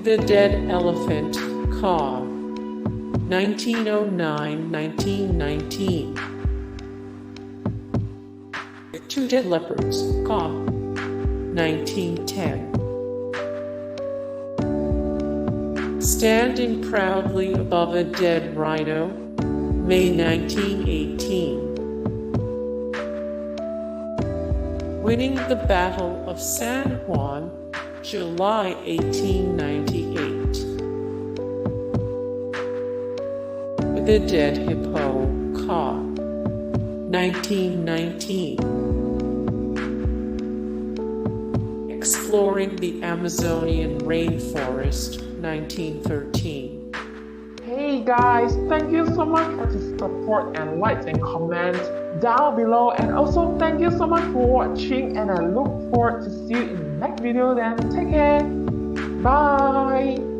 with a dead elephant, caw. 1909-1919. Two dead leopards, caw. 1910. Standing proudly above a dead rhino, May 1918. Winning the Battle of San Juan, July 1898. With a dead hippo, caw. 1919. Exploring the Amazonian rainforest, 1913. Hey guys, thank you so much for the support and likes and comments down below, and also thank you so much for watching, and I look forward to see you in the next video. Then take care, bye.